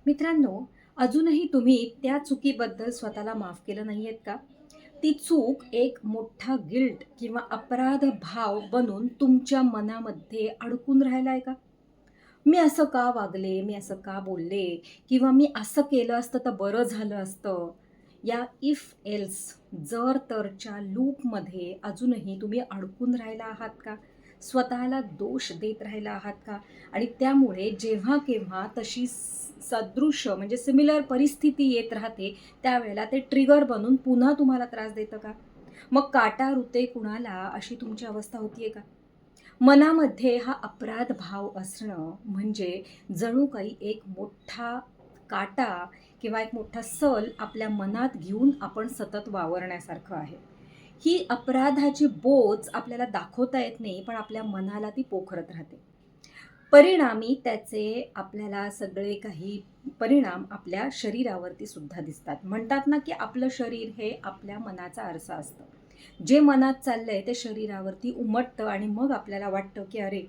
मित्रांनो, अजूनही तुम्ही त्या चुकीबद्दल स्वतःला माफ केलं नाहीयेत का? ती चूक एक मोठा गिल्ट किंवा अपराध भाव बनून तुमच्या मनामध्ये अडकून राहिलाय का? मी असं का वागले? मी असं का बोलले? किंवा मी असं केलं असतं तर बरं झालं असतं. या इफ एल्स, जर तरच्या लूपमध्ये अजूनही तुम्ही अडकून राहिला आहात का? स्वतःला दोष देत राहिला आहात का? आणि त्यामुळे जेव्हा केव्हा तशी सदृश्य म्हणजे सिमिलर परिस्थिती येत राहते, त्यावेळेला ते ट्रिगर बनून पुन्हा तुम्हाला त्रास देतं का? मग काटा रुते कुणाला, अशी तुमची अवस्था होतीये का? मनामध्ये हा अपराध भाव असणं म्हणजे जणू काही एक मोठा काटा किंवा एक मोठा सल आपल्या मनात घेऊन आपण सतत वावरण्यासारखं आहे. ही अपराधाची बोच आपल्याला दाखवता येत नाही, पण आपल्या मनाला ती पोखरत राहते. परिणामी त्याचे आपल्याला सगळे काही परिणाम आपल्या शरीरावरती सुद्धा दिसतात. म्हणतात ना, की आपलं शरीर हे आपल्या मनाचा आरसा असतं. जे मनात चाललंय ते शरीरावरती उमटतं आणि मग आपल्याला वाटतं, की अरे,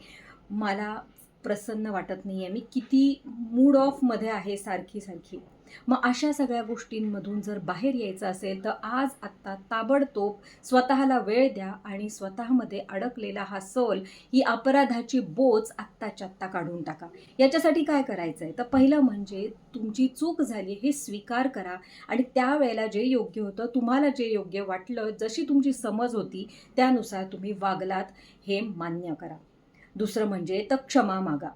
मला प्रसन्न वाटत नाहीये. मी किती मूड ऑफमध्ये आहे सारखी-सारखी. मग अशा सगळ्या गोष्टींमधून जर बाहेर यायचं असेल, तर आज आत्ता ताबडतोब स्वतःला वेळ द्या आणि स्वतःमध्ये अडकलेला हा सल, ही अपराधाची बोच आत्ताच्या आत्ता काढून टाका. याच्यासाठी काय करायचंय? तर पहिलं म्हणजे तुमची चूक झाली हे स्वीकार करा आणि त्यावेळेला जे योग्य होतं, तुम्हाला जे योग्य वाटलं, जशी तुमची समज होती, त्यानुसार तुम्ही वागलात हे मान्य करा. दुसरं म्हणजे तर क्षमा मागा.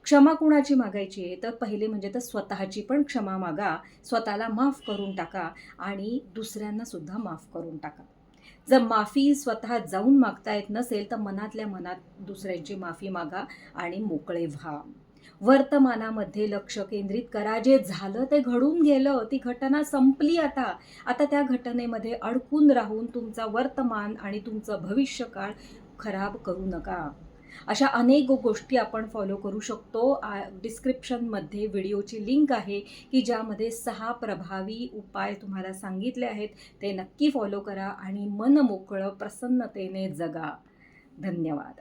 क्षमा कुणाची मागायची आहे? तर पहिले म्हणजे तर स्वतःची पण क्षमा मागा. स्वतःला माफ करून टाका आणि दुसऱ्यांना सुद्धा माफ करून टाका. जर माफी स्वतः जाऊन मागता येत नसेल, तर मनातल्या मनात दुसऱ्यांची माफी मागा आणि मोकळे व्हा. वर्तमानामध्ये लक्ष केंद्रित करा. जे झालं ते घडून गेलं. ती घटना संपली आता. आता त्या घटनेमध्ये अडकून राहून तुमचा वर्तमान आणि तुमचं भविष्यकाळ खराब करू नका. अशा अनेक गोष्टी आपण फॉलो करू शकतो. डिस्क्रिप्शनमध्ये व्हिडिओची लिंक आहे, की ज्यामध्ये 6 प्रभावी उपाय तुम्हाला सांगितले आहेत. ते नक्की फॉलो करा आणि मन मोकळं प्रसन्नतेने जगा. धन्यवाद.